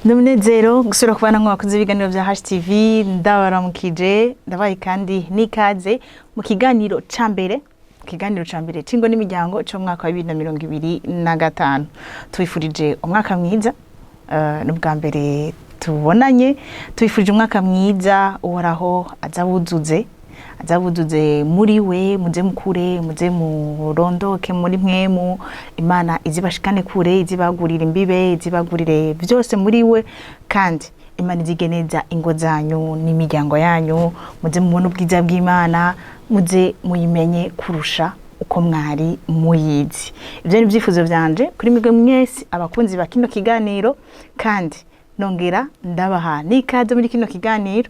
Numunezero gusura kubana nk'abakozi b'ibiganiro bya HTV ndabaramukije ndabaye kandi nikaze mu kiganiro cambere cingo n'imiryango cyo mwaka wa 2025 twifurije umwaka mwiza n'ubwa mbere tubonanye twifurije umwaka mwiza uhoraho azabuzuze muri we muze mukure muze murondoke muri mwemu Imana izibashikane kure izibagurira imbibe izibagurire byose muri we kandi Imana izigeneza ingo zanyu n'imiryango yanyu muze mubona ubwiza bw'Imana muze muyimenye kurusha uko mwari muyizi. Ibyo ni byifuzo byanje kuri migwe mwese abakunzi ba kino kiganiro kandi nongera ndabaha nikaze muri kino kiganiro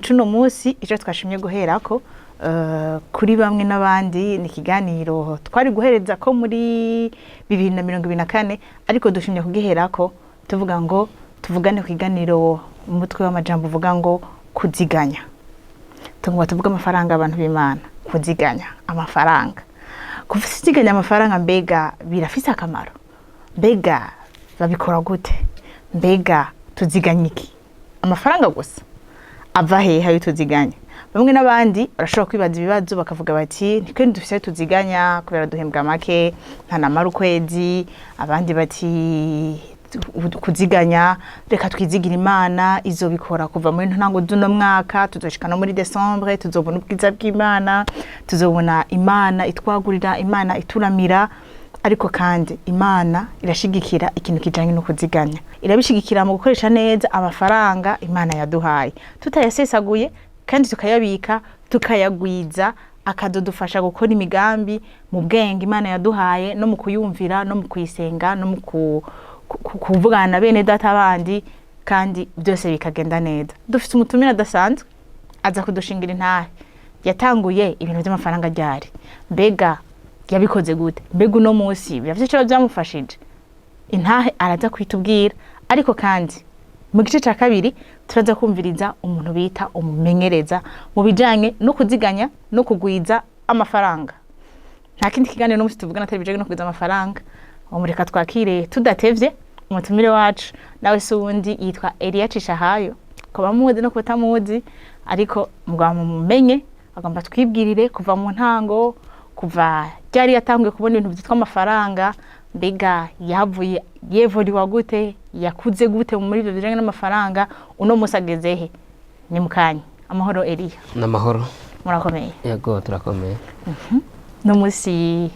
cuno munsi ico twashimye guherako kuri bamwe n'abandi ni kiganiro twari guhereza ko muri 2024 ariko dushimye kugiherako tuvuga ngo tuvugane kiganiro umutwe w'amajambo uvuga ngo kuziganya. Tuvuga amafaranga abantu b'Imana kuziganya amafaranga. Kuziganya amafaranga mbega birafise akamaro. Mbega babikora gute? Mbega tuziganya iki? Amafaranga gusa ava hehe hayo tuziganya? Bamwe n'abandi barashobora kwibaza ibibazo bakavuga bati niko dufise tuziganya kubera duhembwa make nta namara ukwezi, abandi bati kuziganya reka twizigira Imana izobikora kuva muri ntango duno mwaka tuzoshikana muri Decembre tuzobona ubwiza bw'Imana tuzobona Imana itwagurira Imana ituramira. Ariko kandi Imana irashigikira ikintu kijanye no kuziganya, irabishigikira mu gukoresha neza amafaranga Imana yaduhaye tutayasesaguye kandi tukayabika tukayagwiza akadodufasha gukora imigambi mu bwenge Imana yaduhaye no mu kuyumvira no mu kuyisenga no mu kuvugana bene data bandi kandi byose bikagenda neza. Dufite umutumira dasanzwe aza kudushingira intahe yatanguye ibintu by'amafaranga ryari, mbega yabikoze gute, mbega uno munsi byavye cyo byamufashije intahe araza kwitubwira. Ariko kandi mu gice ca kabiri turaza kumviriza umuntu bita umumenyereza mu bijanye no kuziganya no kugwiza amafaranga. Nta kindi kiganiro no musi tuvugana atari bijanye no kugwiza amafaranga. Umureka twakire tudatevye umutumire wacu nawe sundi yitwa Elia Cishahayo, ko bamuzi no kutamuzi ariko mugwa mumenye agomba twibwirire kuva mu ntango kuva ryari yatanguye kubona ibintu byitwa amafaranga, mbega yavuye yevoliwa gute, yakuze gute muri ibyo bijanye n'amafaranga, uno musagezehe. Ni mukanya amahoro Elia. Namahoro. Murakomeye? Yego turakomeye. No musi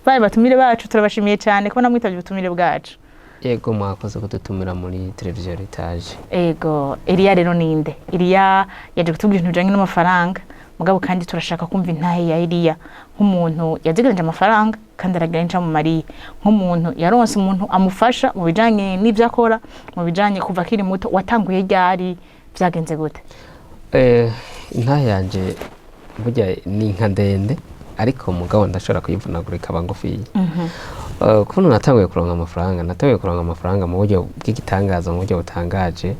baye batumire bacu turabashimiye cyane ko namwitavye ubutumire bwacu. Yego mwakoze kudutumira muri televiziyo Ritage. Ego Elia rero ninde? Elia yaje kutubwira ibintu bijanye n'amafaranga mugabo kandi turashaka kumva intahe ya Elia nk'umuntu yaziganje amafaranga kandi aragira mu Mariya, nk'umuntu yaronse umuntu amufasha mu bijanye n'ivyo akora mu bijanye kuva kiri muto watanguye ryari byagenze gute? Intahe yanje burya ni nka ndende ariko mugabo ndashobora kuyivunagurika bangufiye. Kuno natanguye kuronka amafaranga mu buryo bw'igitangaza mu buryo butangaje,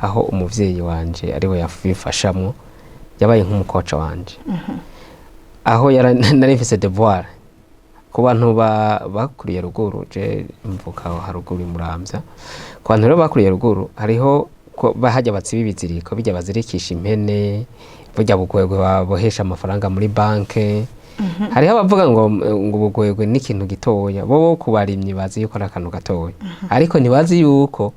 aho umuvyeyi wanje ariwe yafifashamwo yabaye nk'umukoca wanje. Aho nari mfise devoir ku bantu bakuriye ruguru, je mvuka haruguru Muramvya. Ku bantu rero bakuriye ruguru hariho bahajya batsiba ibiziriko bijya bazirikisha impene, burya bugwegwe babohesha amafaranga muri banke. Hariho abavuga ngo ubugwegwe ni ikintu gitoya, bo kubarimyi bazi yuko ari akantu gatoya, ariko ntibazi yuko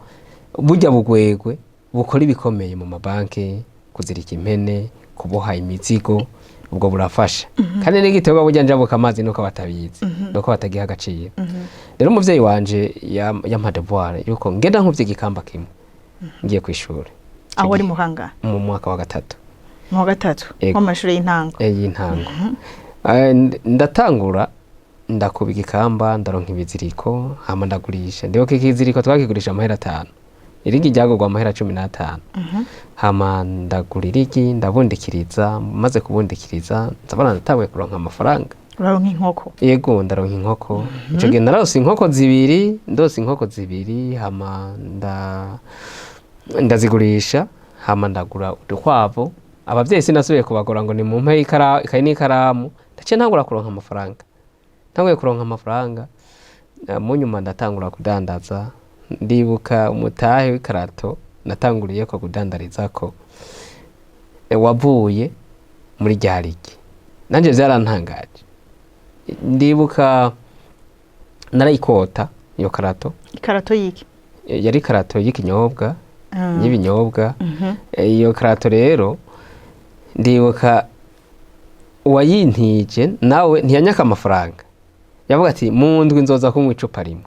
burya bugwegwe bukora ibikomeye mu mabanke, kuzirika impene, kuboha imizigo, ubwo burafasha. Kandi n'igitego burya njabuka amazi nuko batabizi nuko batagiha agaciro. Rero umuvyeyi wanje yampa devoir yuko ngenda nkuvye igikamba kimwe ngiye kwishura. Aho ari muhanga mu mwaka wa gatatu. Mu wa gatatu w'amashuri y'intango. Y'intango. Ndatangura ndakuba igikamba ndaronka ibiziriko hama ndagurisha. Ndibuka ikiziriko twakigurisha amahera 5. Irigi ryagurwa amahera 15. Hama ndagurira irigi ndabundikiriza, maze kubundikiriza nzabana ndatanguye kuronka amafaranga. Uraronka inkoko? Yego ndaronka inkoko. Ico gihe narose inkoko zibiri, ndose inkoko zibiri hama ndazigurisha hama ndagura udukwavu. Abavyeyi sinasubiye kubagora ngo ni mu mpe ikaye n'ikaramu, ndace ntangura kuronka amafaranga. Ntanguye kuronka amafaranga mu nyuma ndatangura kudandaza ndibuka umutahe w'ikarato natanguriye ko kudandariza ko wavuye muri ryarigi nanje vyarantangaje. Ndibuka narayikota iyo karato. Ikarato yiki? Yari karato y'ikinyobwa, y'ibinyobwa. Iyo karato rero ndibuka uwayintije nawe ntiyanyaka amafaranga. Yavuga ati mu ndwi nzoza kunywa icupa rimwe.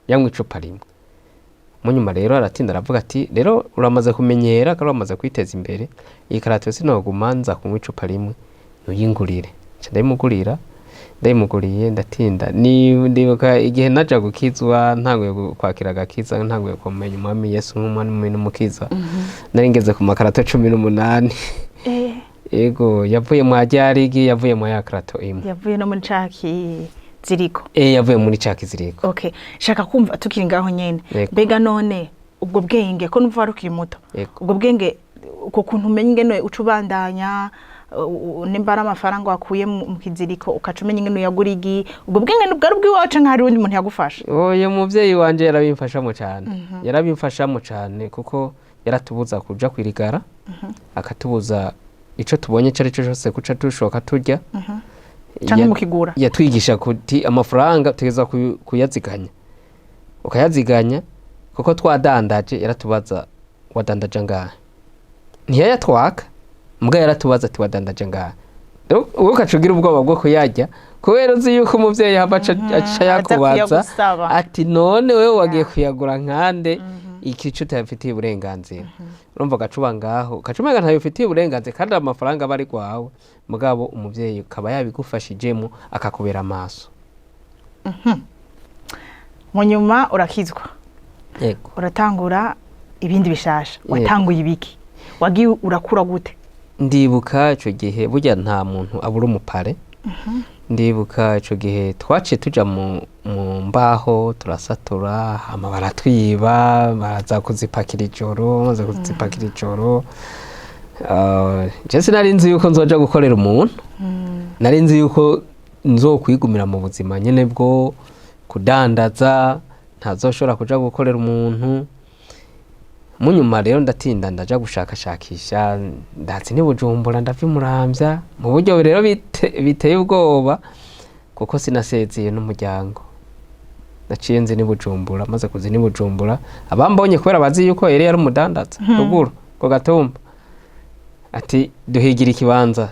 Yanywa icupa rimwe. Munyuma rero aratinda aravuga ati rero uramaze kumenyera kandi uramaze kwiteza imbere. Iyi karato sinoguma nza kunywa icupa rimwe. Nuyingurire. Ndayimuguriye ndatinda. Ndibuka igihe naja gukizwa ntanguye kwakira agakiza ntanguye kumenya umwami Yesu nk'umwami n'umukiza. Nari ngeze ku makarato 18. Ego yavuye mu ajyarigi, yavuye mu ya karato imwe. Yavuye no muri caki ziriko. Yavuye muri caki ziriko. Okay. Shaka kumva tukiri ngaho nyene. Bega none ubwo bwenge ko numva rukiri muto. Ubwo bwenge uko kuntu umenye ingene ucubandanya nimbara amafaranga wakuye mu kiziriko ukacumenya ingene uyagurigi. Ubwo bwenge nubwo bwiwacu nk'ari undi muntu yagufasha. Oye muvyeyi wanje yarabimfashamo cyane. Yarabimfashamo cyane kuko yaratubuza kuja kwirigara. Akatubuza ico tubonye cari cyose kuca tushoka turya. Canke mukigura. Yatwigisha kuti amafaranga tegeza kuyaziganya. Ukayaziganya kuko twadandaje yaratubaza wadandaje ngahe. Ntiyayatwaka mbwa yaratubaza ati wadandaje ngahe. Uwo kacugira ubwoba bwo kuyajya kubera uzi yuko umuvyeyi habaca aca yakubaza ati none wewe wagiye kuyagura nkande ikicu tayafitiye uburenganzira. Urumva gacuba ngaho kacumega ntayo ufitiye uburenganzira kandi amafaranga bari kwawe mugabo umuvyeyi ukaba yabigufashijemo akakubera amaso. Munyuma urakizwa. Yego. Uratangura ibindi bishasha. Watanguye ibiki? Wagiye urakura gute? Ndibuka ico gihe burya nta muntu abura umupare. Ndibuka ico gihe twaciye tuja mu mbaho turasatura hama baratwiba baraza kuzipakira ijoro maze kuzipakira ijoro. Je sinari nzi yuko nzoja gukorera umuntu. Nari nzi yuko nzokwigumira mu buzima nyene bwo kudandaza ntazoshobora kuja gukorera umuntu. Munyuma rero ndatinda ndaja gushakashakisha ndatse ni Bujumbura ndavimuramvya mu buryo rero biteye ubwoba kuko sinasezeye n'umuryango. Naciye nzi ni Bujumbura maze kuzi ni Bujumbura abambonye kubera bazi yuko yari umudandaza ruguru ko gatumba ati duhigira ikibanza.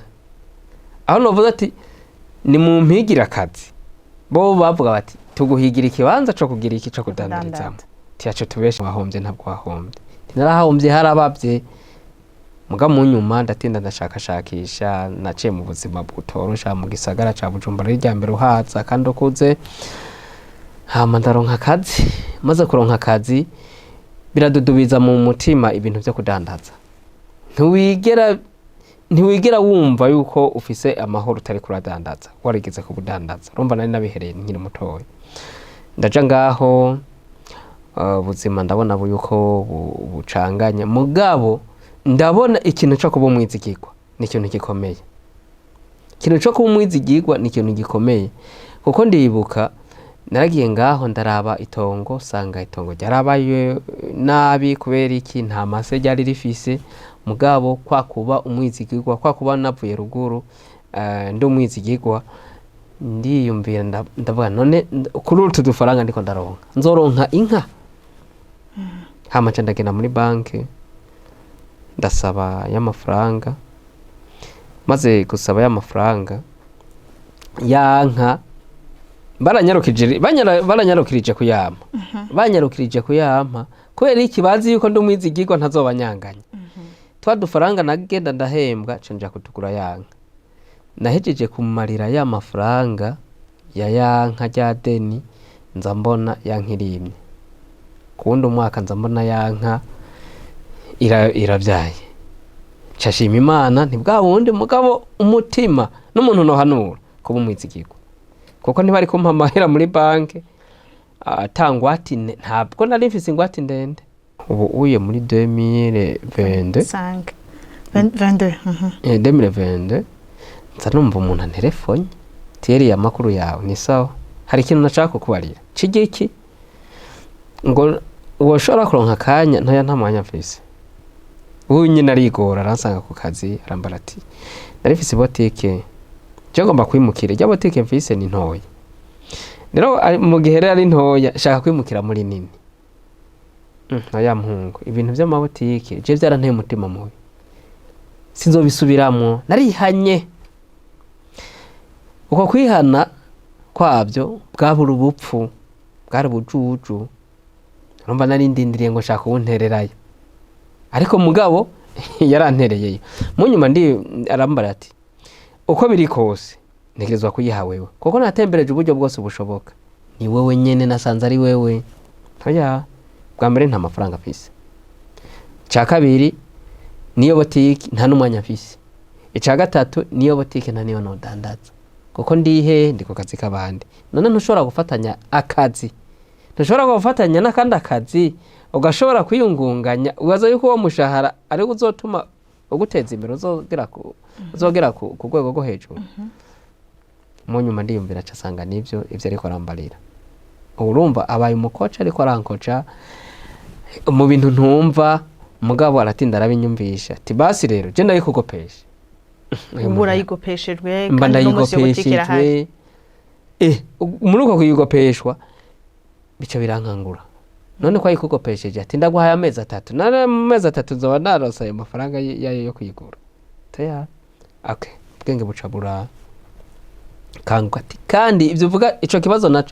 Aho novuze ati ni mu mpigira akazi bo bavuga bati tuguhigira ikibanza cyo kugira iki cyo kudandarizamo. Tiyacho tubeshe wahombye ntabwo wahombye. Narahombye harabavye muga mu nyuma ndatinda ndashakashakisha naciye mu buzima bw'utorosha mu gisagara ca Bujumbura rya mbere uhaza kandi ukuze hama ndaronka akazi maze kuronka akazi biradudubiza mu mutima ibintu byo kudandaza. Ntiwigera wumva yuko ufise amahoro utari kuradandaza warigeze ku budandaza. Urumva nari nabihereye nkiri mutoya. Ndaja ngaho ubuzima ndabona yuko bucanganya mugabo ndabona ikintu cyo kuba umwizigirwa ni ikintu gikomeye. Ikintu cyo kuba umwizigirwa ni ikintu gikomeye kuko ndibuka naragiye ngaho ndaraba itongo sanga itongo ryarabaye nabi kubera iki nta mase ryari rifise mugabo kwa kuba umwizigirwa kwa kuba navuye ruguru ndi umwizigirwa ndiyumvira ndavuga none kuri utu dufaranga ndiko ndaronka nzoronka inka. Hama ndagenda muri banki ndasaba y'amafaranga maze gusaba y'amafaranga yanka baranyarukirije kuyama. Banyarukirije kuyama kubera iki bazi yuko ndi umwizigirwa ntazobanyanganya. Twa dufaranga nagenda ndahembwa cenja kutugura yanka. Nahejeje kumarira y'amafaranga ya yanka rya deni nza mbona yankirimye. Kundi umwaka nza mbona yanka iravyaye. Cashima Imana ntibwa wundi mugabo umutima n'umuntu no hanura kuba umwizigirwa. Kuko ntibari kumpa amahera muri banki atangwati ntabwo nari mfise ingwati ndende. Ubu uye muri 2022 2022 nza numva umuntu antelefone tiyeri ya makuru yawe ni sawa hari ikintu nashaka kukubarira. Cigiki ngo woshobora kuronka akanya ntoya nta mwanya mfise. Ubu nyine arigora aransanga ku kazi arambara ati narifise botike je ngomba kwimukira ijya botike mfise ni ntoya. Rero mu gihe rero ari ntoya shaka kwimukira muri nini. Aya mpungu ibintu by'amabotike je byaranteye umutima mubi. Sinzobisubiramwo narihanye. Uko kwihana kwabyo bwabura ubupfu bwari bujuju. Urumva nari ndindiriye ngo shaka ubuntererayo. Ariko mugabo yarantereyeyo. Mu nyuma arambara ati uko biri kose ntegerezwa kuyiha wewe kuko natembereje uburyo bwose bushoboka. Ni wewe nyene nasanze ari wewe. Oya bwa mbere nta mafaranga afise. Cya kabiri niyo botike nta n'umwanya afise. Icya gatatu niyo botike nta niyo nodandaza kuko ndihe ndiko kazi kabandi. None ntushobora gufatanya akazi. Ntushobora gufatanya n'akandi akazi ugashobora kwiyungunganya ubaza yuko uwo mushahara ari uzotuma uguteza imbere uzogera ku rwego rwo hejuru. Mu nyuma ndiyumvira cyasanga nivyo ivyo ariko arambarira. Urumva abaye umukoca ariko arankoca mu bintu ntumva mugabo aratinda arabinyumvisha ati basi rero je ndayikugopesha. Ubura yigopeshejwe kandi n'umunsi yo gutikira hari. Muri uko kuyigopeshwa bica birankangura. None ko ayikugopesheje ati ndaguhaye amezi 3. Nane mu mezi 3 zoba narose ayo mafaranga yayo yo kuyigura. Taya. Okay. Bwenge bucabura. Kanguka ati kandi ivyo uvuga ico kibazo naco.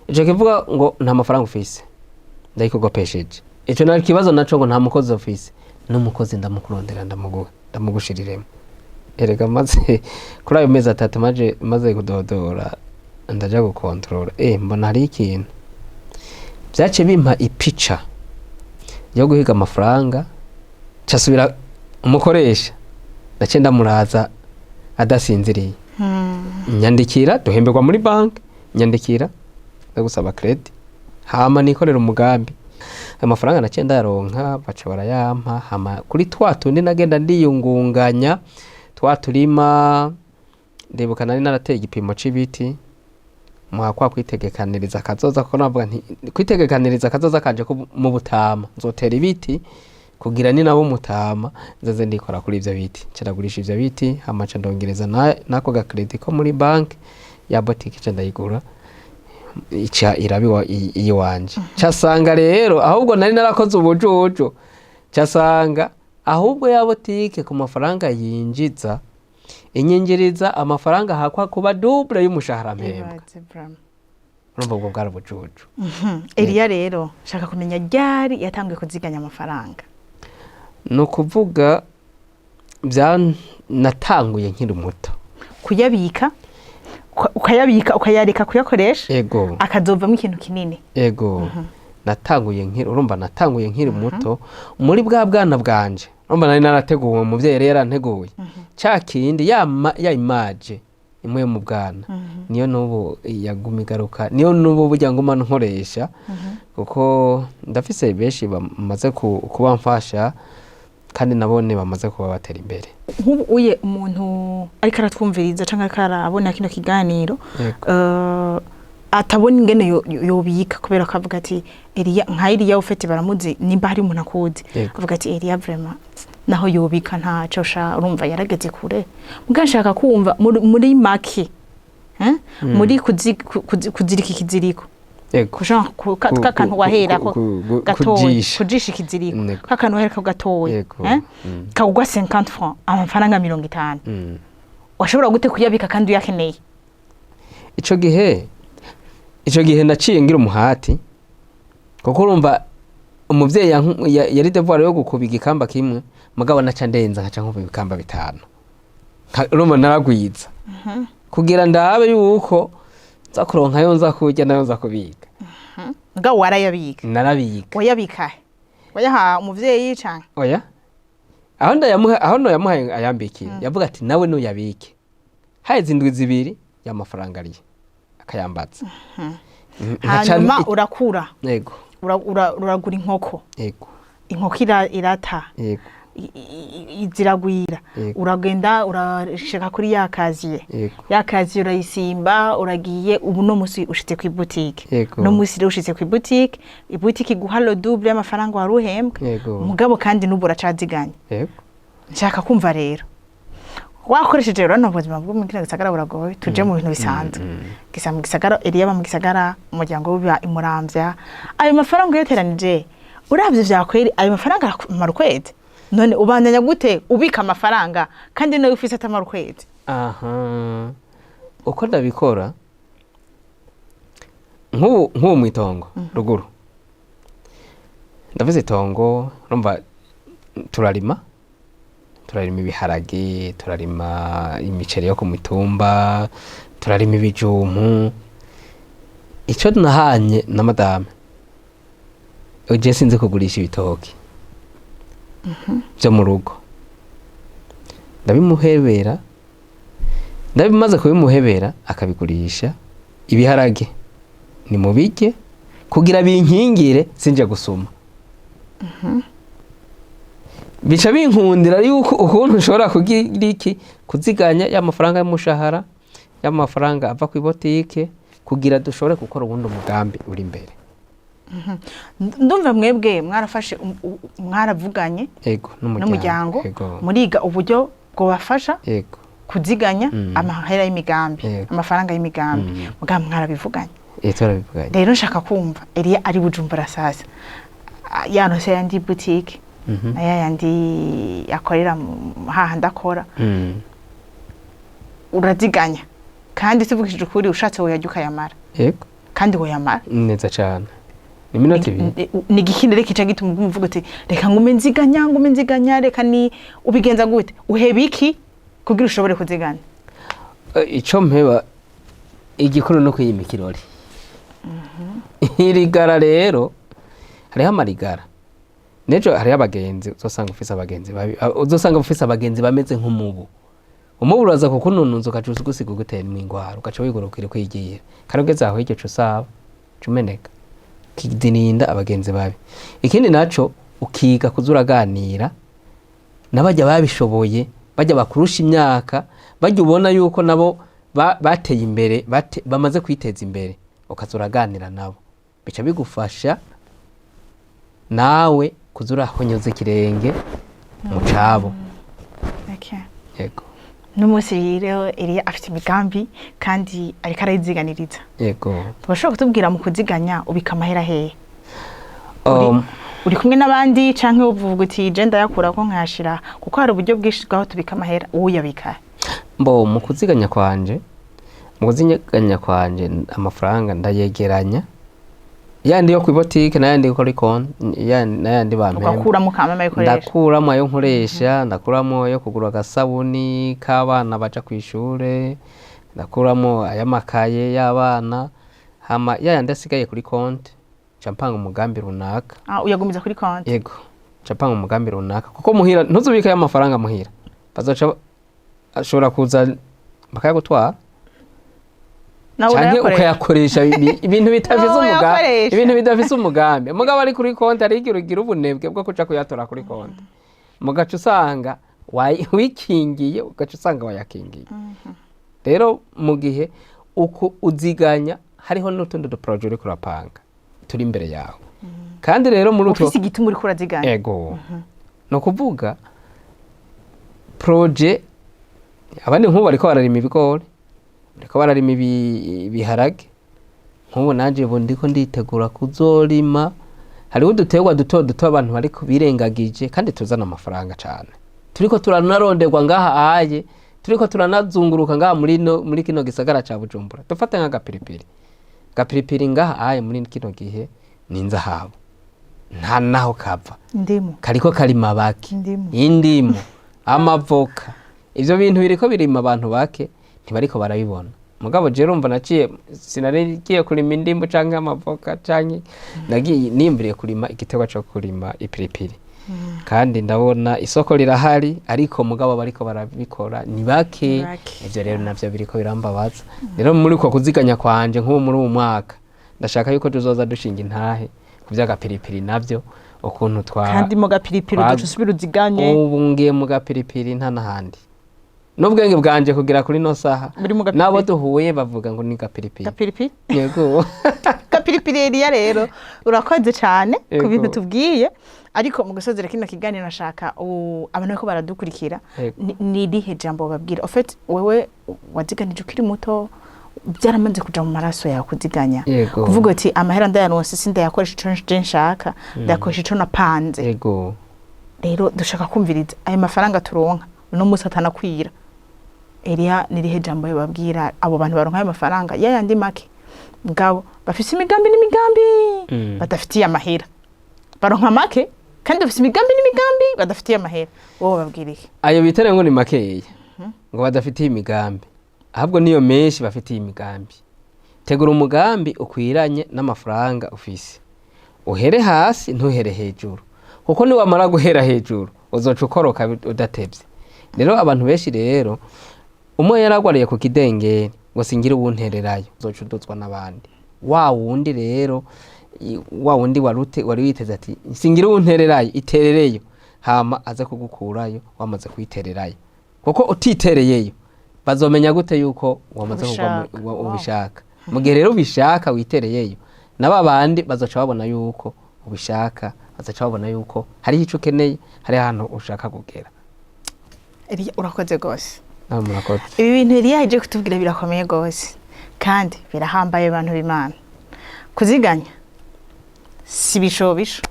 Ico kivuga ngo nta mafaranga ufise. Ndayikugopesheje. Ico nari kibazo naco ngo nta mukozi ufise. N'umukozi ndamukurondera ndamugushiriremo. Erega maze kuri ayo mezi 3 maze kudodora ndaja gukontrola. Mbona hari ikintu. Byace bimpa ipica yo guhiga amafaranga casubira umukoresha ndace ndamuraza adasinziriye. Nyandikira duhemberwa muri bank nyandikira ndagusaba credit hama nikorera umugambi amafaranga nace ndaronka baca barayampa hama kuri twatundi nagenda ndiyungunganya twaturima ndibuka nari narateye igipimo c'ibiti mwakwa kwitegekaniriza kazoza ko navuga nti kwitegekaniriza kazoza kanje ko mu Butama nzotera ibiti kugira ni nabo Mutama nzaze ndikora kuri ivyo biti caragurisha ivyo biti hamaca ndongereza nako ga credit ko muri bank ya boutique cyo ndayigura ica irabiwa iyo wanje casanga rero ahubwo nari narakoze ubujojo casanga ahubwo ya boutique ku mafaranga yinjiza inyinjiriza amafaranga hakwa kuba double y'umushahara mpembwa. Urumva ubwo bwari bujuju. Eliya rero shaka kumenya ryari yatangiye kuziganya amafaranga. No kuvuga natanguye nkiri muto. Kuyabika ukayareka kuyakoresha. Ego. Akazovamo ikintu kinini. Ego. Natanguye nkiri muto muri bwa bwana bwanje. Urumva nari narateguwe umuvyeyi rero yaranteguye. Cya kindi ya image imwe mu bwana niyo nubu yagumigaruka niyo nubu burya ngoma nkoresha kuko ndafise beshi bamaze kuba mfasha kandi nabone bamaze kuba batera imbere. Nk'ubu uye umuntu ariko aratwumviriza canke karabona kino kiganiro atabona ingene yobika kubera akavuga ati Eliya nk'Eliya ufite baramuzi nimba hari umuntu akuzi avuga ati Eliya vraiment naho yobika ntaco sha urumva yarageze kure mugashaka kumva muri make muri kuzirika ikiziriko kusha kakantu wahera ko gatoye kujisha ikiziriko kakantu wahera ko gatoye kagwa 50 francs amafaranga 50 washobora gute kuyabika kandi uyakeneye. Ico gihe naciye ngira umuhati kuko urumva umuvyeyi yari devoir yo gukubiga ikamba kimwe mugabo naca ndenza nkaca nkubiga ikamba 5 urumva naragwiza kugira ndabe yuko nza kuronka yo nza kurya nayo nza kubika. Mugabo warayabika. Narabika. Wayabika wayaha umuvyeyi canke oya aho yamuhaye ayambikira yavuga ati nawe no yabike haheze indwi zibiri y'amafaranga ari akayambatsa. Hanyuma urakura. Yego. Uragura inkoko. Yego. Inkoko irata. Yego. ziragwira Yego. uragenda urashika kuri yakaziye Yego. yakaziye urayisimba uragiye ubu no musi ushitse ku boutique Yego. no musi rero ushitse ku boutique iboutique iguha le double y'amafaranga wari uhembwe Yego. mugabo kandi n'ubu uracaziganya Yego. nshaka kumva rero wakoresheje rero no buzima bwo mu gisagara buragoye tuje mu bintu bisanzwe gisa mu gisagara Eliya ba mu gisagara umuryango w'uba imuramvya ayo mafaranga yoteranije uravye vyakweri ayo mafaranga akamara ukwezi none ubandanya gute ubika amafaranga kandi nawe ufise atamara ukwezi aha uko ndabikora nk'ubu mu itongo ruguru ndavuze itongo urumva turarima ibiharage turarima imiceri yo ku mitumba turarima ibijumpu icyo nahanye na madame uje sinzi kugurisha ibitoki byo mu rugo ndabimuhebera ndabimaze kubimuhebera akabigurisha ibiharage ni mubirye kugira binkingire sinje gusuma bica binkundira yuko ukuntu ushobora kugira iki kuziganya y'amafaranga y'umushahara y'amafaranga ava ku ibotike kugira dushobore gukora ubundi umugambi uri imbere. Ndumva mwebwe mwarafashe mwaravuganye Yego n'umuryango muriga uburyo bwo bafasha yego kuziganya amahera y'imigambi amafaranga y'imigambi mugambi mwarabivuganye. Turabivuganye. Rero nshaka kumva Eliya ari Bujumbura sasa yanose yandi boutique aya yandi yakorera hahandi akora uraziganya kandi sivugishije ukuri ushatse woyajya ukayamara. Yego kandi woyamara neza cyane ni minota ibiri ni gikindere kica gituma umuvuga uti reka ngume nziganya reka ni ubigenza gute uheba iki kugira ushobore kuziganya. Ico mpeba igikuru no kuyimikirori irigara rero hariho amarigara nejo hariho abagenzi uzosanga ufise abagenzi babi uzosanga ufise abagenzi bameze nk'umubu umubu uraza kukunununza ukacuza gusiga ugutera imingwaro ugaca wigorokira kwigira karogeze aho igice usaba cumeneka kidininda abagenzi babi. Ikindi naco ukiga kuzuraganira nabajya babishoboye bajya bakurusha imyaka bajya ubona yuko nabo bateye imbere bamaze kwiteza imbere ukazuraganira nabo bica bigufasha nawe kuzura honyoza kirenge mu cabo. Okay. Yego. N'umunsi rero Eliya afite imigambi kandi ariko arayiziganiriza. Yego. Bashobora kutubwira mu kuziganya ubika amahera hehe? Uri kumwe n'abandi canke uvuga uti je ndayakura ko nkashira kuko hari uburyo bwinshi bwaho tubika amahera uyabika. Mbo mu kuziganya kwanje amafaranga ndayegeranya yandi yo kwibotike nayandi ko kuri konti nayandi bampemba ugakuramo kamama ikoresha ndakuramo ayo nkoresha ndakuramo yo kugura gasabuni k'abana baca kwishure ndakuramo aya makaye y'abana hama yandi asigaye kuri konti campanga umugambi runaka. Uyagumiza kuri konti. Yego campanga umugambi runaka kuko muhira ntuzubika y'amafaranga muhira bazoca ashobora kuza bakayagutwara canke ukayakoresha ibintu bitafise umugambi ibintu bidafise umugambi mugabo ari kuri konti ari igirugira ubunebwe bwo kuca kuyatora kuri konti mugaca usanga wikingiye ugaca usanga wayakingiye. Rero mu gihe uko uziganya hariho n'utundi duproje uri kurapanga turi imbere yawe kandi rero muri utwo ufise igituma uri kuraziganya. Yego no kuvuga proje abandi nk'ubu bariko bararima ibigori bariko bararima ibiharage nk'ubu nanje bo ndiko nditegura kuzorima hariho uduterwa duto abantu bariko birengagije kandi tuzana amafaranga cyane turiko turanaronderwa ngaha aye turiko turanazunguruka ngaha muri kino gisagara ca Bujumbura dufate gapiripiri ngaha aye muri kino gihe ninza habo nta naho kava indimu kariko karima bake indimu amavoka ivyo bintu biriko birima abantu bake ntibariko barabibona mugabo je rumva naciye sinarigiye kurima indimu canke amavoka canke nagiye nimbiriye kurima igiterwa cyo kurima ipiripiri kandi ndabona isoko rirahari ariko mugabo bariko barabikora ni bake ivyo rero navyo biriko birambabaza. Rero muri ko kuziganya kwanje nk'ubu muri uwo mwaka ndashaka yuko tuzoza dushinga intahe kuvya gapiripiri navyo ukuntu kandi mu gapiripiri uduca usubira uziganye. ubu ngiye mu gapiripiri nta n'ahandi n'ubwenge bwanje kugira kuri no saha nabo duhuye bavuga ngo ni gapiripiri. Gapiripiri yego gapiripiri rero urakoze cyane ku bintu tubwiye, ariko mu gusozera kino kiganiro nashaka abantu ko baradukurikira ni rihe jambo babwira en fait wewe waziganije ukiri muto byaramaze kuja mu maraso yawe kuziganya, kuvuga ati amahera ndayaronse sindayakoresha ico nshaka ndakoresha ico napanze. Yego rero dushaka kumviriza ayo mafaranga turonka no musi atanakwira, Elia ni rihe jambo babwira abo bantu baronka ayo mafaranga yayandi make ngabo bafise imigambi n'imigambi badafitiye amahera, baronka make kandi bafise imigambi n'imigambi badafitiye amahera, wowe babwiriye ayo bitare ngo ni makeya ngo badafitiye imigambi, ahubwo niyo menshi bafitiye imigambi. Tegura umugambi ukwiranye n'amafaranga ufise, uhere hasi ntuhere hejuru, kuko ni wamara guhera hejuru uzoca ukoroka udatevye. Rero abantu benshi rero umwe yaragwariye ku kidengeri ngo singire ubuntererayo uzoca uduzwa n'abandi. Wa wundi rero wa wundi wari witeze ati singire ubuntererayo iterereyo, hama aza kugukurayo wamaze kuyitererayo, kuko utitereyeyo bazomenya gute yuko wamaze kugwa ubishaka. Mu gihe rero ubishaka witereyeyo naba bandi bazoca babona yuko ubishaka, bazoca babona yuko hari ico ukeneye, hari ahantu ushaka kugera. Elia urakoze gose. Murakoze. Ibi bintu Elia yaje kutubwira birakomeye gose kandi birahambaye abantu b'Imana. Kuziganya si bishobisho,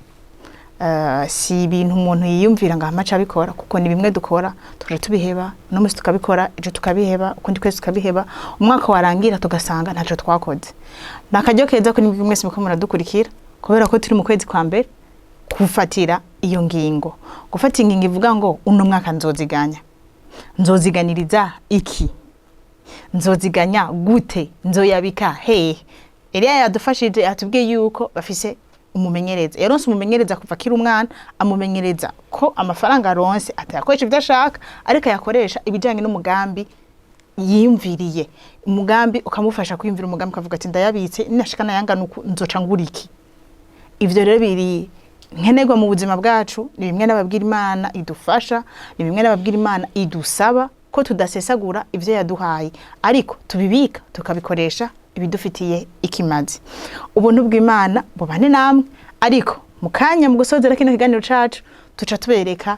si ibintu umuntu yiyumvira ngo amaca abikora, kuko ni bimwe dukora tuje tubiheba, no musi tukabikora ejo tukabiheba, ukundi kwese tukabiheba, umwaka warangira tugasanga ntaco twakoze. Nakajyo keza ko ni mwese muko muradukurikira, kubera ko turi mu kwezi kwa mbere kufatira iyo ngingo. Gufata ingingo ivuga ngo uno mwaka nzoziganya. Nzoziganiriza iki? Nzoziganya gute? Nzoyabika hehe? Elia yadufashije atubwiye yuko bafise umumenyereza. Yaronse umumenyereza kuva kiri umwana, amumenyereza ko amafaranga aronse atayakoresha ibyo ashaka, ariko yakoresha ibijanye n'umugambi yiyumviriye. Umugambi ukamufasha kwiyumvira umugambi, kavuga ati ndayabitse ninashika nayanga nuko nzoca ngura iki. Ivyo rero biri nkenerwa mu buzima bwacu, ni bimwe n'ababwira Imana idufasha, ni bimwe n'ababwira Imana idusaba ko tudasesagura ivyo yaduhaye, ariko tubibika tukabikoresha ibidufitiye ikimazi. Ubuntu bw'Imana bubane namwe, ariko mukanya mu gusozera kino kiganiro cacu tuca tubereka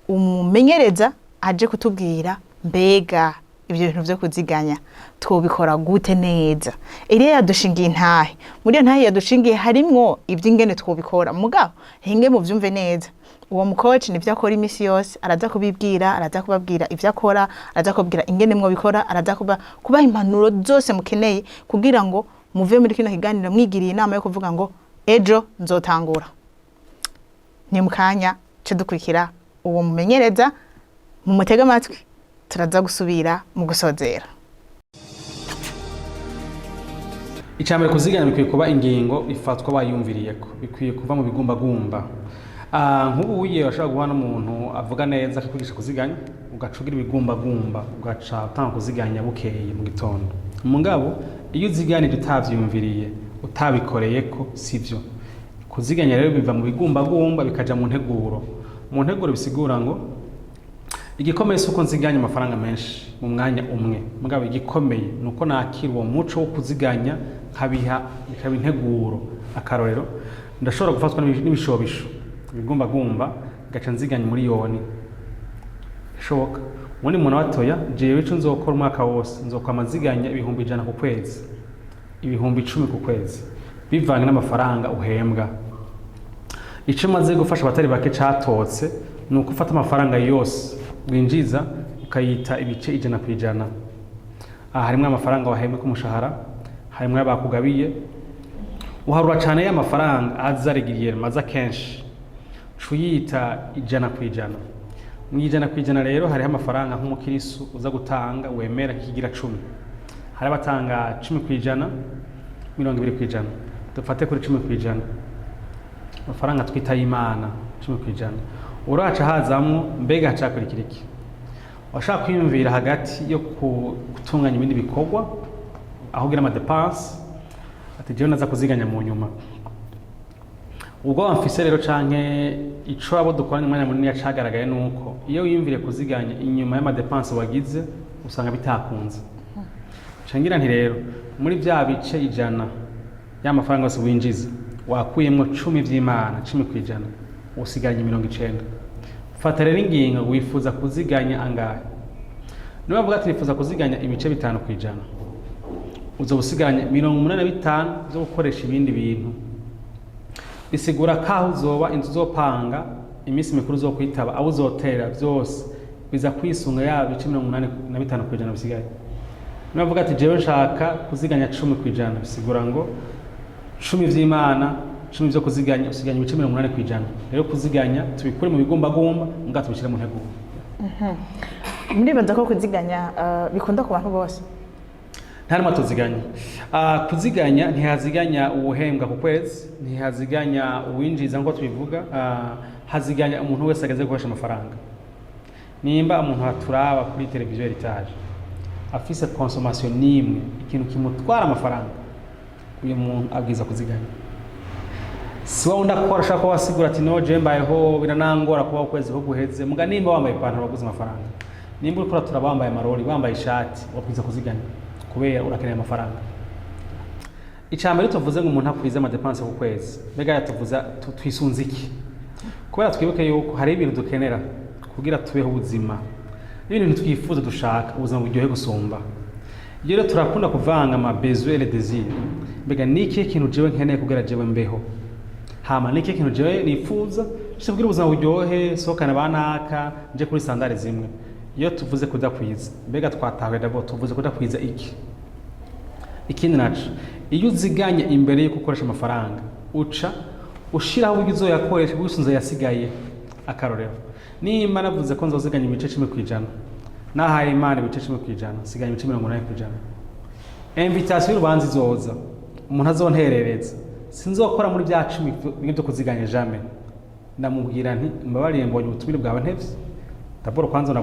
umumenyereza aje kutubwira mbega ibyo bintu byo kuziganya twobikora gute neza. Elia yadushingiye intahe, muri iyo ntahe yadushingiye harimwo ivy'ingene twobikora, mugabo henge mu vyumve neza. Uwo mukoci nivyo akora imisi yose, araza kubibwira, araza kubabwira ivyo akora, araza kubabwira ingene mwo bikora, araza kubaha impanuro zose mukeneye kugira ngo muve muri kino kiganiro mwigiriye inama yo kuvuga ngo ejo nzotangura. Ni mukanya cyo dukurikira uwo mumenyereza, mu mutega amatwi turaza gusubira mu gusozera. Icambere kuziganya bikwiye kuba ingingo ifatwa bayumviriyeko, bikwiye kuva mu bigumbagumba. Nk'ubu wiye washaka guhana umuntu avuga neza akakwigisha kuziganya, ugacugira ibigumbagumba, ugaca utanga kuziganya bukeye mu gitondo. Mugabo iyo uziganije utavyumviriye, utabikoreyeko sivyo. Kuziganya rero biva mu bigumbagumba bikaja mu nteguro. Mu nteguro bisigura ngo igikomeye suko nziganya amafaranga menshi mu mwanya umwe, mugabo igikomeye nuko nakira uwo muco wo kuziganya nkabiha bikaba integuro. Akarorero ndashobora gufatwa n'ibishobisho ibigumbagumba gaca nziganya miliyoni bishoboka. Ubundi umuntu watoya jewe ico nzokora umwaka wose nzokwama nziganya ibihumbi 100 ku kwezi, ibihumbi 10 ku kwezi, bivanye n'amafaranga uhembwa. Ico maze gufasha abatari bake catotse nuko ufata amafaranga yose winjiza ukayita ibice 100%. Harimwe amafaranga wahembwe ku mushahara, harimwe abakugabiye, uharura cyane ya mafaranga azaregiriye maza kenshi cuyita 100%. Mu 100% rero hari amafaranga nk'umukirisu uza gutanga wemera kigira 10. Hari abatanga 10%, 20%. Dufate kuri 10%. Amafaranga twita Imana 10%. Uraca hazamwo mbega hacakurikira iki? Washaka kwiyumvira hagati yo gutunganya ibindi bikorwa aho gira ama dépenses ati jewe naza kuziganya mu nyuma. ubwo mfise rero canke ico abo dukoranye umwanya munini yacagaragaye nuko iyo wiyumvire kuziganya inyuma y'amadepense wagize usanga bitakunze. Cangira nti rero muri vya bice 100 y'amafaranga yose winjiza wakuyemwo 10 vy'Imana 10%, usigaranye 90. Fata rero ingingo wifuza kuziganya angahe. Niba bavuga ati nifuza kuziganya ibice 5%, uzobusigaranye 85 zo gukoresha ibindi bintu. Bisigura kaho uzoba inzu uzopanga imisi mikuru zo kwitaba abo uzotera byose biza kwisunga yabo 85% bisigaye. Niba bavuga ati jewe nshaka kuziganya 10%, bisigura ngo 10 vy'Imana 10 byo kuziganya usiganya 80%. Rero kuziganya tubikure mu bigumbagumba nga tubishire mu ntego. Muribaza ko kuziganya bikunda ku bantu bose? Ntarimo tuziganya. Kuziganya ntihaziganya ubuhembwa ku kwezi, ntihaziganya uwinjiza ngo tubivuga, haziganya umuntu wese ageze gukoresha amafaranga. Nimba umuntu aturaba kuri televiziyo Heritage afise consommation nimwe ikintu kimutwara amafaranga, uyu muntu abwiza kuziganya. Si wa undakora shaka wasigura ati no je mbayeho biranangora kuba ukwezi ko guheze, muga nimba wambaye ipantaro waguze amafaranga, nimba uriko turaba wambaye amarori wambaye ishati wabwiza kuziganya kubera urakeneye amafaranga. Icambere tuvuze ngo umuntu akwiza amadepense ku kwezi, mbega yatuvuza twisunze iki? Kubera twibuke yuko hari ibintu dukenera kugira tubeho ubuzima, ibintu twifuza dushaka ubuzima buryohe gusumba. Iyo rero turakunda kuvanga ama besoins et les désirs, mbega niki kintu jewe nkeneye kugira jewe mbeho, hama niki kintu jewe nifuza cyo kugira ubuzima buryohe, sokana banaka nje kuri standard zimwe. Iyo tuvuze kudakwiza, mbega twatawe dabo tuvuze kudakwiza iki? Ikindi naco, iyo uziganye imbere yo gukoresha amafaranga, uca ushiraho uburyo uzoyakoresha wisunze yasigaye. Akarorero, nimba navuze ko nzoziganya ibice 10%, nahaye Imana ibice 10%, siganya ibice 80%. Invitation y'urubanza izoza, umuntu azonterereza, sinzokora muri bya 10 byo kuziganya jamais. Ndamubwira nti mbabariye mbonye ubutumire bwawe ntevye. Daboro kwanza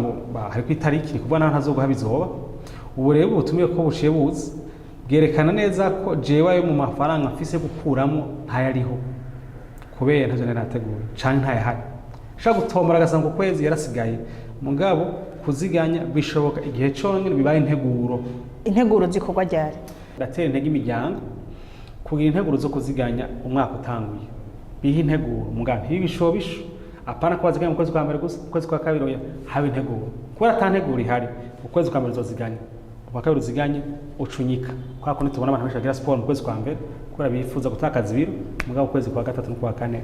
hari ku itariki ni kubona ntazoguha bizoba. Ubu rero ubutumire ko bushiye buzi bwerekana neza ko jewe yo mu mafaranga mfise gukuramo ntayariho, kubera ntavyo narateguye canke ntayahari. Shaka gutombora gasanga kwezi yarasigaye, mugabo kuziganya bishoboka igihe cyonyine bibaye integuro. Integuro zikorwa ryari? Ndatera intege imiryango kugira integuro zo kuziganya umwaka utanguye. Biha integuro mugabo ntibishobisho, apana kwa ziganya mu kwezi kwa mbere gusa, kwezi kwa kabiri habe integuro. Kubera atanteguro ihari, ukwezi kwa mbere uzoziganya, kwa kabiri uziganye ucunyika. Kwa kundi tubona abantu benshi bagira sport mu kwezi kwa mbere kubera bifuza gutakaza ibiro, mugabo kwezi kwa gatatu no kwa kane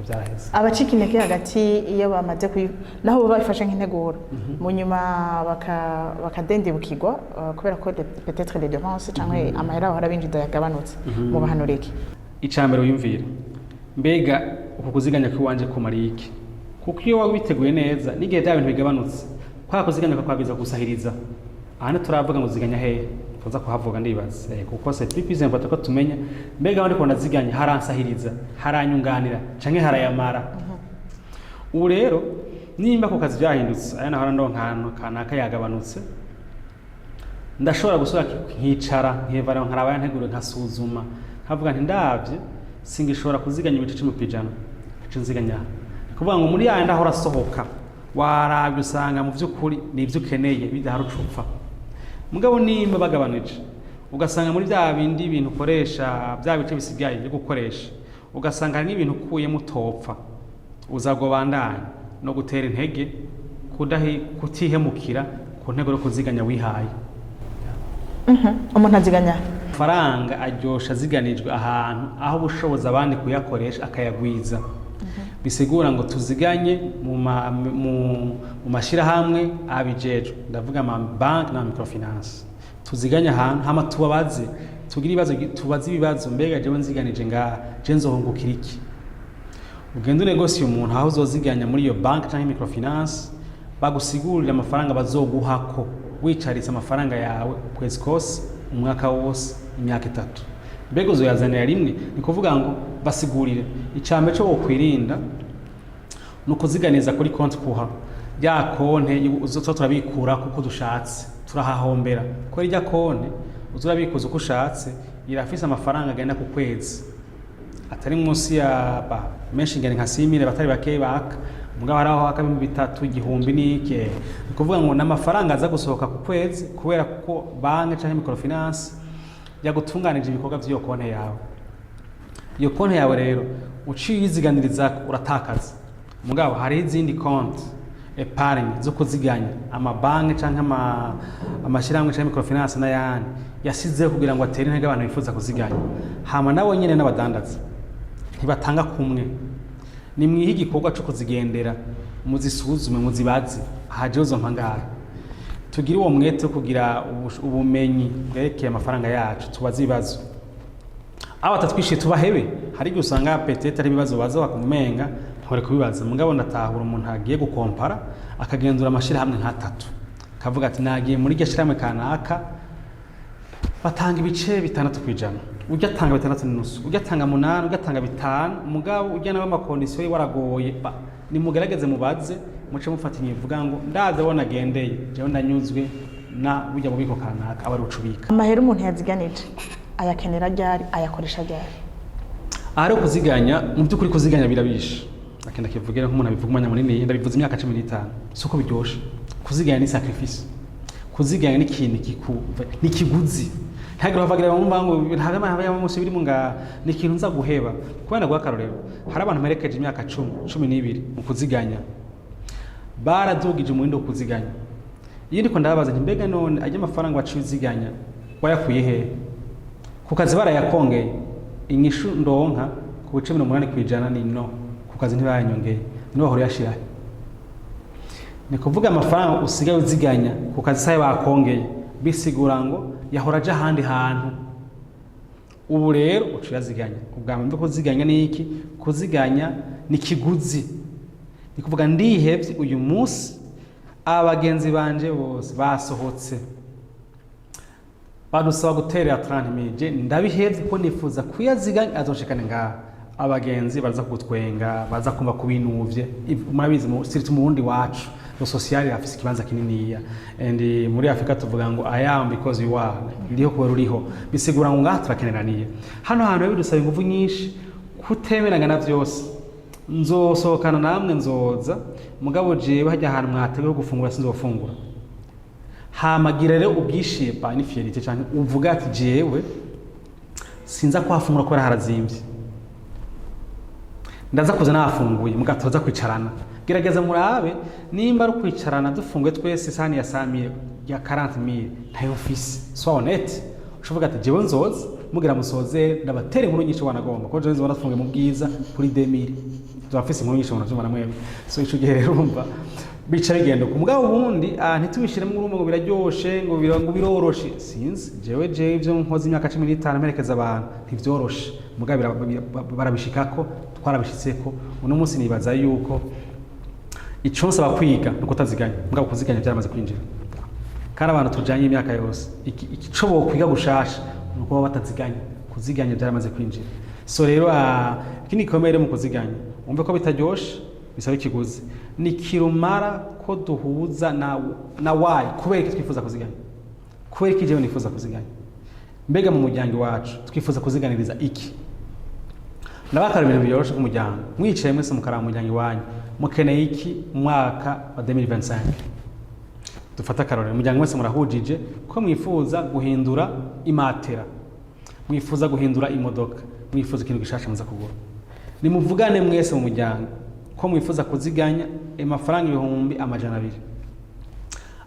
byaraheze. Abacika intege hagati iyo bamaze naho babifashe nk'integuro mu nyuma bakadendebukirwa kubera ko peut-être les dépenses cyangwa amahera ahora binjida yagabanutse mu bahanureke. Icambere uyumvira, mbega uko kuziganya kwiwanje kumari iki? Kuko iyo wabiteguye neza n'igihe bya bintu bigabanutse, kwa kuziganya kwagwiza gusahiriza. Ahana turavuga ngo ziganya hehe, tuza kuhavuga ndibaza kuko c'est plus important ko tumenya mbega abandi ko ndaziganya haransahiriza, haranyunganira canke harayamara. Ubu rero nimba ko kazi byahindutse aya nahora ndonkantu kanaka yagabanutse, ndashobora gusura nkicara nkevara nkaraba yanteguro nkasuzuma nkavuga nti ndavye singishobora kuziganya ibice 10%, nziganya kuvuga ngo muri yaya ndahora sohoka warabye usanga mu byukuri ni ibyo ukeneye bidaharucupfa. Mugabo nimba bagabanije ugasanga muri bya bindi ibintu ukoresha bya bice bisigaye byo gukoresha, ugasanga hari n'ibintu ukuyemo utopfa, uzagobandanya no gutera intege kutihemukira ku ntego yo kuziganya wihaye. Umuntu aziganya faranga aryosha ziganijwe ahantu aho bushoboza abandi kuyakoresha akayagwiza. Bisigura ngo tuziganye mu mashirahamwe abijejwe, ndavuga ama bank na microfinance. Tuziganye ahantu hama tubabaze, tugira ibibazo, tubaze ibibazo, mbega jewe nziganije nga je nzohungukira iki? Ugenda negotiate umuntu aho uzoziganya muri iyo bank cyangwa microfinance, bagusigurira amafaranga bazoguhako wicaritse amafaranga yawe kwezi kose umwaka wose imyaka 3. Mbega uzoyazanira rimwe, ni kuvuga ngo basigurire icambe cyo wokwirinda nuko ziganiza kuri konti kuha ya konte uzo turabikura kuko dushatse turahahombera ko rya konte uzurabikuza uko ushatse irafise amafaranga agenda ku kwezi atari munsi ya menshi ngene nka 6000 batari bake baka mugabo haraho haka 3000 igihumbi nike ni kuvuga ngo n'amafaranga aza gusohoka ku kwezi kubera ko banki canke microfinance yagutunganije ibikorwa by'iyo konte yawe. Iyo konte yawe rero uciye yiziganiriza uratakaza, mugabo hari izindi konte epargne zo kuziganya amabanki canke amashiramwe canke microfinance n'ayandi yasizeho kugira ngo atere intege abantu bifuza kuziganya. Hama nabo nyene n'abadandaza ntibatanga kumwe, ni mwiha igikorwa cyo kuzigendera muzisuzume muzibaze haje uzo mpangara tugire uwo mwete kugira ubumenyi bwerekeye amafaranga yacu tubaze ibibazo aba tatwishiye tubahebe. Hari igihe usanga petete ari ibibazo baza bakumenga ntore kubibaza, mugabo ndatahura umuntu agiye gukompara akagenzura amashira hamwe nk'atatu kavuga ati nagiye muri gashiramwe kanaka batanga ibice 6%, ujya atanga 6.5, ujya atanga 8, ujya atanga 5, mugabo ujya nawe amakondisiyo waragoye nimugerageze mubaze muce mufatinye vuga ngo ndaze bona gendeye jewe ndanyuzwe na bujya bubiko kanaka abari ucubika. Amahera umuntu yaziganije ayakenera ryari ayakoresha ryari? Ari kuziganya mu byukuri kuziganya birabisha akenda kivugira nk'umuntu abivuga umanya munini ndabivuze imyaka 15 suko biryoshe. Kuziganya ni sacrifice, kuziganya ni kintu ni kiguzi ntagira bavagira mu mbango ntagama haba munsi biri munga ni kintu nza guheba kubera gwa karorero. Hari abantu merekeje imyaka 10-12 mu kuziganya baradugije umuhindo wo kuziganya. Iyo ndiko ndabaza nti mbega none ajya amafaranga wacuziganya wayakuye he? Ku kazi barayakongeye inyishu ndonka ku bice 80% ni no, ku kazi ntibayanyongeye niho horo yashira. Ni kuvuga amafaranga usigaye uziganya ku kazi saye bakongeye bisigura ngo yahora aje ahandi hantu. Ubu rero ucuyaziganya ubwa mbere kuziganya ni iki? Kuziganya ni kiguzi. Ni kuvuga ndihevye uyu munsi abagenzi banje bose basohotse badusaba guterera 30,000 ndabihevye ko nifuza kuyaziganya azoshikane ngaha. Abagenzi baza kugutwenga baza kumva kubinuvye murabizi mu siriti mu wundi wacu no social afise kibanza kininiya and muri Afrika tuvuga ngo I am because you are ndiho ko ruriho bisigura ngo ngaha turakeneraniye. Hano hantu bidusaba ingufu nyinshi kutemeranya na vyose. Nzosohokana namwe nzoza mugabo jewe hajya ahantu mwategeho gufungura sinzofungura. Hamagira rero ubwishipa ni fierite cyane uvuga ati jewe sinza kwafungura ko harazimvye ndaza kuza nafunguye mugatoza kwicarana. Gerageza murabe nimba ari kwicarana dufungue twese sani ya 100,000 ya 40,000 ntayo office so honnête ushovuga ati jewe nzoza mugira musoze ndabatere inkuru nyinshi wanagomba ko jewe nzoza fungue mu bwiza kuri 2000 twafise inkuru nyinshi wanazuma namwe. So ico gihe rero urumva bica bigenda ku mugabo ubundi ntitubishiremo urumva ngo biraryoshe ngo biroroshe. Sinzi jewe ivyo nkoze imyaka 15 merekeza abantu ntivyoroshe mugabo barabishikako twarabishitseko. Uno munsi nibaza yuko iconse bakwiga nuko taziganya mugabo kuziganya byaramaze kwinjira kandi abantu tujanye imyaka yose ico bo kwiga gushasha nuko bataziganya kuziganya byaramaze kwinjira. So rero kini komere mu kuziganya umve ko bitaryoshe bisaba ikiguzi ni kirumara ko duhuza na why kubera iki twifuza kuziganya, kubera iki jewe nifuza kuziganya. Mbega mu muryango wacu twifuza kuziganiriza iki? Nabakara ibintu byoroshe ku muryango mwicaye mwese mukara mu muryango wanyu mukeneye iki mwaka wa 2025? Dufata karore umuryango mwese murahujije ko mwifuza guhindura imatera, mwifuza guhindura imodoka, mwifuza ikintu gishasha muza kugura. Nimuvugane mwese mu muryango ko mwifuza kuziganya amafaranga 200,000.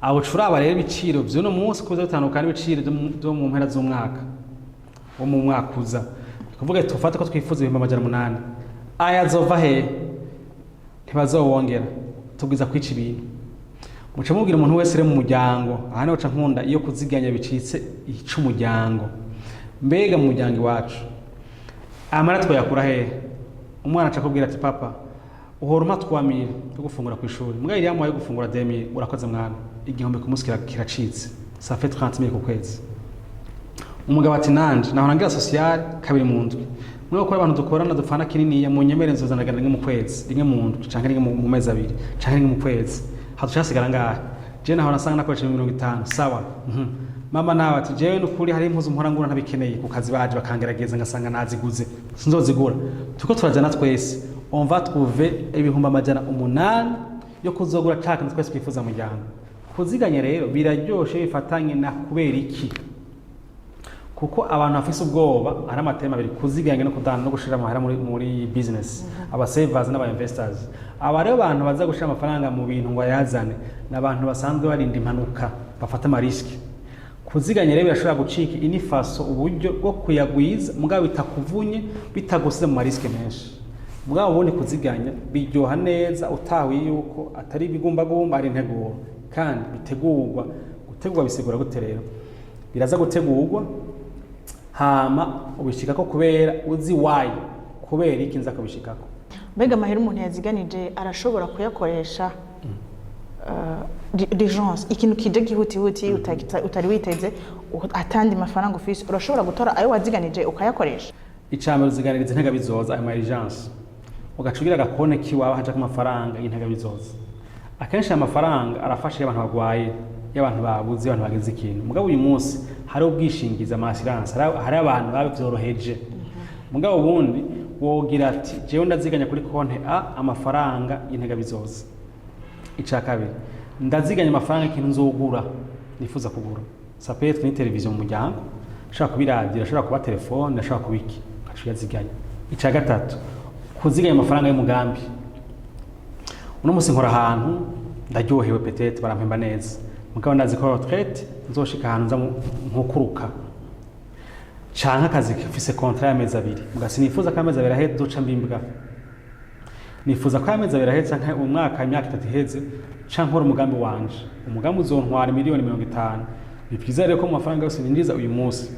Abo curaba rero ibiciro byo no munsi kuza bitandukana ibiciro byo mu mpera z'umwaka wo mu mwaka uza. Kuvuga tufata ko twifuza 800,000 aya zova he ntibazowongera tubwiza kwica ibintu. Muca mubwira umuntu wese re mu muryango aha niho nkunda iyo kuziganya bicitse ica umuryango. Mbega mu muryango wacu amara twayakura he? Umwana aca kubwira ati papa uhoruma 3,000 yo gufungura ku ishuri mbwa iri yamuhaye gufungura 2,000 urakoze mwana igihombe ku munsi kiracitse ça fait 30,000 ku kwezi. Umugabo ati nanje naho nangira social kabiri mu ndwi mwe ko abantu dukorana dupfana kinini ya munyemere nzozanagana rimwe mu kwezi rimwe mu ndwi canke rimwe mu mezi abiri canke rimwe mu kwezi hatucasigara ngaha je naho nasanga nakoresha 50 sawa mama nawe ati jewe n'ukuri hari impuzu mpora ngura ntabikeneye ku kazi baje bakangerageza ngasanga naziguze sinzozigura tuko turajana twese on va trouver ibihumbi amajana 8 yo kuzogura caka twese twifuza mu muryango kuziganya rero biraryoshe bifatanye na kubera iki kuko abantu bafise ubwoba ari amatema abiri kuziganya no kudana no gushira amahera muri business aba savers n'aba investors aba rero abantu baza gushira amafaranga mu bintu ngo yazane n'abantu basanzwe barinda impanuka bafata ama risk kuziganya rero birashobora gucika inifaso uburyo bwo kuyagwiza mugabo bitakuvunye bitagusize mu mariske menshi mugabo ubundi kuziganya biryoha neza utahuye yuko atari bigumbagumba ari integuro kandi gutegurwa bisigura gute rero biraza gutegurwa hama ubishikako kubera uzi why kubera iki nza kubishikako mbega amahera umuntu yaziganije arashobora kuyakoresha d'urgence ikintu kije gihutihuti utari witeze atandi mafaranga ufise urashobora gutora ayo waziganije ukayakoresha icambere uziganiriza intega bizoza ayo urgence ugacugira agakone kiwawe haje amafaranga y'intega bizoza akenshi amafaranga arafasha abantu bagwaye y'abantu babuze abantu bageze ikintu mugabo uyu munsi hari ubwishingiza ama assurance hari abantu babyoroheje mugabo ubundi wogira ati jewe ndaziganya kuri konte amafaranga y'intega bizoza ica kabiri ndaziganya amafaranga ikintu nzogura nifuza kugura ça peut être une télévision mu muryango shaka kubiradio shaka kuba telefone shaka kubiki kacuya ziganya ica gatatu kuziganya amafaranga y'umugambi uno musi nkora ahantu ndaryohewe peut-être barampemba neza mugabo ndazi ko retraite nzoshika ahantu nza nkukuruka canka akazi kafise contrat y'amezi abiri mugasi nifuza ko amezi abiri aheze zoca mbimbwa nifuza ko amezi abiri aheze canka umwaka imyaka 3 iheze canka nkora umugambi wanje umugambi uzontwara miliyoni 50 bipfiza rero ko mu mafaranga yose ninjiza uyu munsi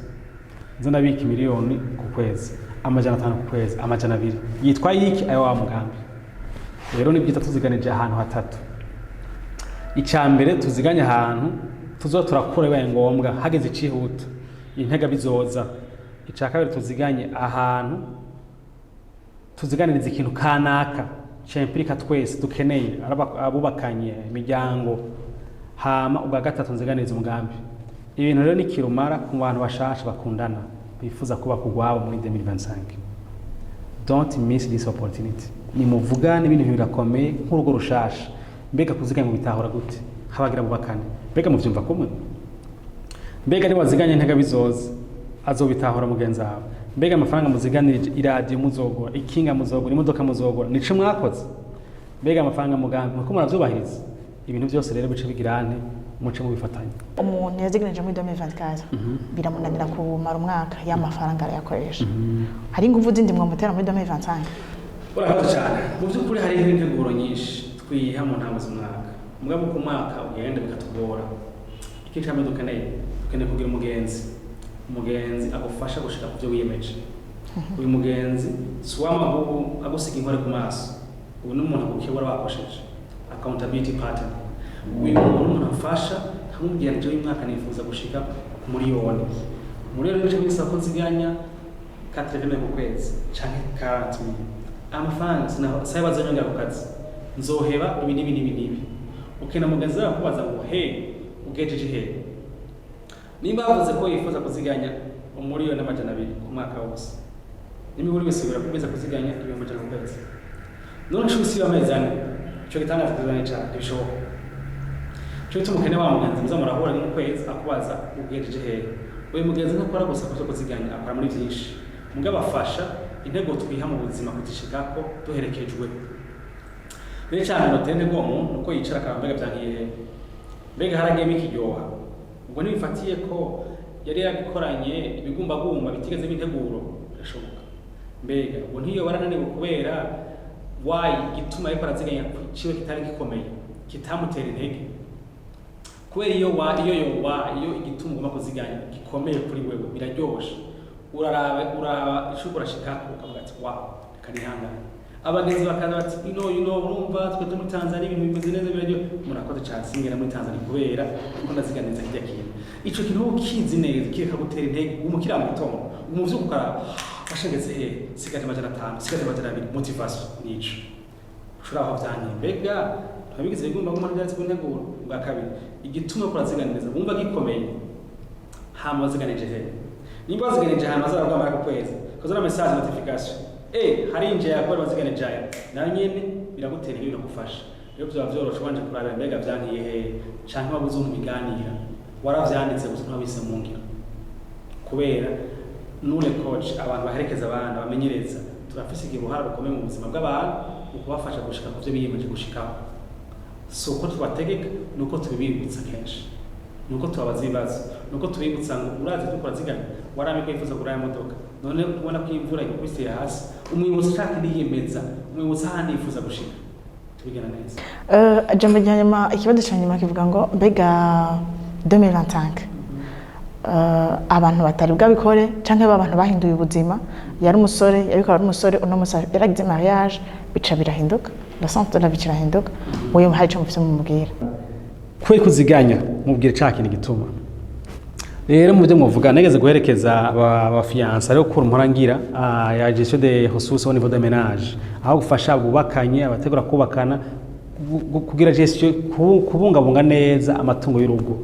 nza ndabika miliyoni ku kwezi amajana 5 ku kwezi amajana 2 yitwa yiki ayo wa mugambi rero ni byita tuziganije ahantu hatatu icambere tuziganya ahantu tuzoturakura baye ngombwa hageze icihuta intega bizoza icakabere tuziganye ahantu tuziganiriza ikintu kanaka cyempirika twese dukeneye abubakanye imiryango hama ubwa gatatu nziganiriza umugambi ibintu rero nikirumara ku bantu bashasha bakundana bifuza kuba kugwabo muri 2025 don't miss this opportunity ni muvugane ibintu birakomeye nk'urugo rushasha mbega kuziganya bitahora gute habagira bubakane mbega muvyumva kumwe mbega ni waziganya intega bizoza azobitahora mugenzi wawe mbega amafaranga muziganirije iradio muzogora ikinga muzogora imodoka muzogora nico mwakoze mbega amafaranga mugambi muko muravyubahiriza ibintu byose rero bice bigirane muce mu bifatanye umuntu yaziganije muri 2024 biramunanira kumara umwaka y'amafaranga arayakoresha hari ingufu zindi mwamutera muri 2025 urakoze cyane mu byukuri hari integuro nyinshi twiha mu ntango z'umwaka mugabo ku mwaka ugenda bikatugora iki cyane dukeneye kugira umugenzi agufasha gushika ku byo wiyemeje uyu mugenzi swama hubu agusiga inkore ku maso ubu n'umuntu akukebura bakosheje accountability partner uyu umuntu afasha nkamubwira nje uyu mwaka nifuza gushika ku miliyoni bice bisako nziganya 4 ku kwezi canke 40 amafaranga sinabaza zanyonga ku kazi nzoheba ibi ukena mugenzi wawe kubaza ngo ugejeje he nimba bavuze ko yifuza kuziganya umuriyoni n'amajana 2 ku mwaka wose nimba buri wese birakomeza kuziganya ibihumbi ijana ku kwezi none cyusi y'amezi ane cyo gitanga kuziganya cyane bishoboka cyo tumukene wa mugenzi muzamurahura mu kwezi akubaza ugejeje he uyu mugenzi ntakora gusa ko kuziganya akora muri byinshi mugabo afasha intego twiha mu buzima kutishikako duherekejwe rero cyane notende ngo umuntu uko yicara akambega byankiye mbega haragiye mikiryoha ubwo nibifatiye ko yari yabikoranye ibigumbagumba bitigeze binteguro birashoboka mbega ubwo ntiyo barananiwe kubera wayi gituma ariko araziganya ciwe kitari gikomeye kitamutera intege kubera iyo igituma ugomba kuziganya gikomeye kuri wewe biraryosha uraba icyo urashikako ukavuga ati wow kanihangana abagenzi bakaza bati urumva twe muri Tanzania ibintu bimeze neza biraryo murakoze cyane singera muri Tanzania kubera ko ndaziganiza hirya kintu ico kintu ukizi neza kireka gutera intege umukira mu gitondo umuvyuka ukara ashengeze he sigaje amajana 5 sigaje amajana 2 motivation nico ushobora aho byanyi mbega twabigize bigomba guma ryatsi kuntegura bwa kabiri igituma kuraziganiza bumva gikomeye hama baziganije he nimba baziganije ahantu bazarabwa muri ako kwezi kozana message notification harinje yakora baziganije aya nayo nyene biragutera ibintu gufasha iyo byaba byoroshe wanje kuraba mbega byankiye he canke wabuze umubiganira waravyanditse gusa ntabise mu ngiro kubera nule coach abantu baherekeza abana bamenyereza turafise igihe bukomeye mu buzima bw'abantu ukubafasha gushika ku byo biyemeje gushikaho so uko tubategeka nuko tubibibutsa kenshi nuko tubabaza ibibazo nuko tubibutsa ngo urazi dukora zigana warame ko yifuza kuraya modoka none ubona ko imvura ikubise hasi umwibutsa ushaka ndiyemeza umwibutsa handi yifuza gushika tubigena neza jambo ryanyuma ikibazo cyanyuma kivuga ngo mbega 2025 abantu batari bwabikore canke abantu bahinduye ubuzima yari umusore yabikora ari umusore uno musore yaragize mariage bica birahinduka la santé la bica birahinduka wewe hari cyo mufite mumubwira kwe kuziganya mubwire cyakintu gituma rero mu byo muvuga negeze guherekeza aba fiancé ari ko murangira ya gestion de ressources au niveau de ménage aho gufasha bubakanye abategura kubakana kugira gestion kubungabunga neza amatungo y'urugo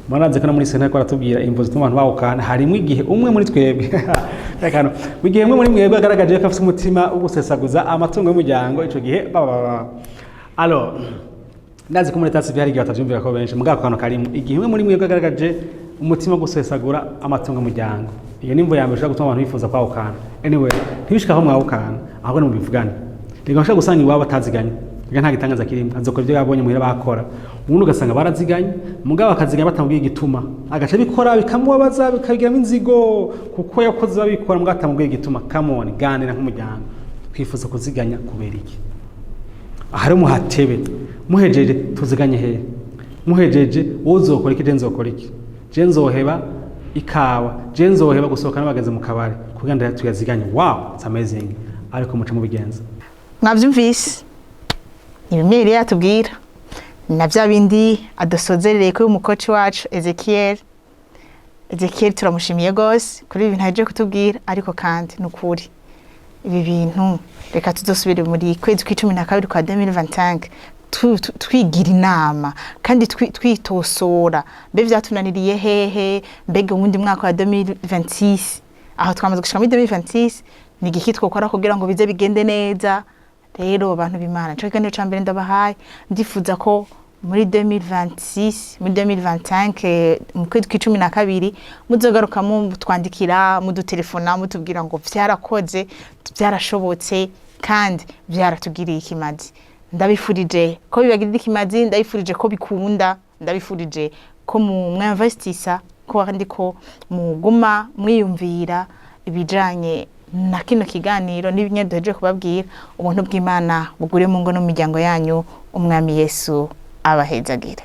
Manaze kana muri sena ko aratubwira imvo zituma abantu bawukana harimo igihe umwe muri twebwe yakano bigihe umwe muri mwebwe agaragaje ko afite umutima ugusesaguza amatungo y'umuryango ico gihe alors ndazi ko muri tasi byari igihe batavyumvira ko benshi mugako kano karimo igihe umwe muri mwebwe agaragaje umutima gusesagura amatungo y'umuryango iyo nimvo yambere ushaka gutuma abantu bifuza kwawukana anyway ntibishikaho mwawukana ahubwo ni mubivugane rigashaka gusanga iwabo ataziganye nta gitangaza kirimo azokora ibyo yabonye muhira bakora ubundi ugasanga baraziganye mugabo akaziganya batamubwiye igituma agace bikora bikamubabaza bikabigiramo inzigo kuko yakoze babikora mugabo atamubwiye igituma come on ganira nk'umuryango twifuza kuziganya kubera iki ahari muhatebe muhejeje tuziganye he muhejeje uzokora iki je nzokora iki je nzoheba ikawa je nzoheba gusohoka n'abageze mu kabari kugira ngo tuyaziganye wow it's amazing ariko muce mubigenza mwavyumvise ibimwe yatubwira na bya bindi adasozerereye ko umukoci wacu Ezekiel turamushimiye gose kuri ibintu aje kutubwira ariko kandi nukuri ibi bintu reka tuzosubire muri kwezi kwa 12 kwa 2025 twigira inama kandi twitosora mbe vyatunaniriye hehe mbega ubundi mwaka wa 2026 aho twamaze gushika muri 2026 ni igiki twokora kugira ngo bize bigende neza rero abantu b'Imana cyo kandi cyambere ndabahaye ndifuza ko muri 2026 muri 2025 mu kwezi kwa 12 muzogaruka mu twandikira mu dutelefona mutubwira ngo byarakoze byarashobotse kandi byaratugiriye ikimazi ndabifurije ko bibagirira ikimazi ndabifurije ko bikunda ndabifurije ko mu mwinvestisa ko kandi ko muguma mwiyumvira ibijanye na kino kiganiro n'ibinye doje kubabwira ubuntu bw'Imana bugure mu ngo no miryango yanyu umwami Yesu abahezagire.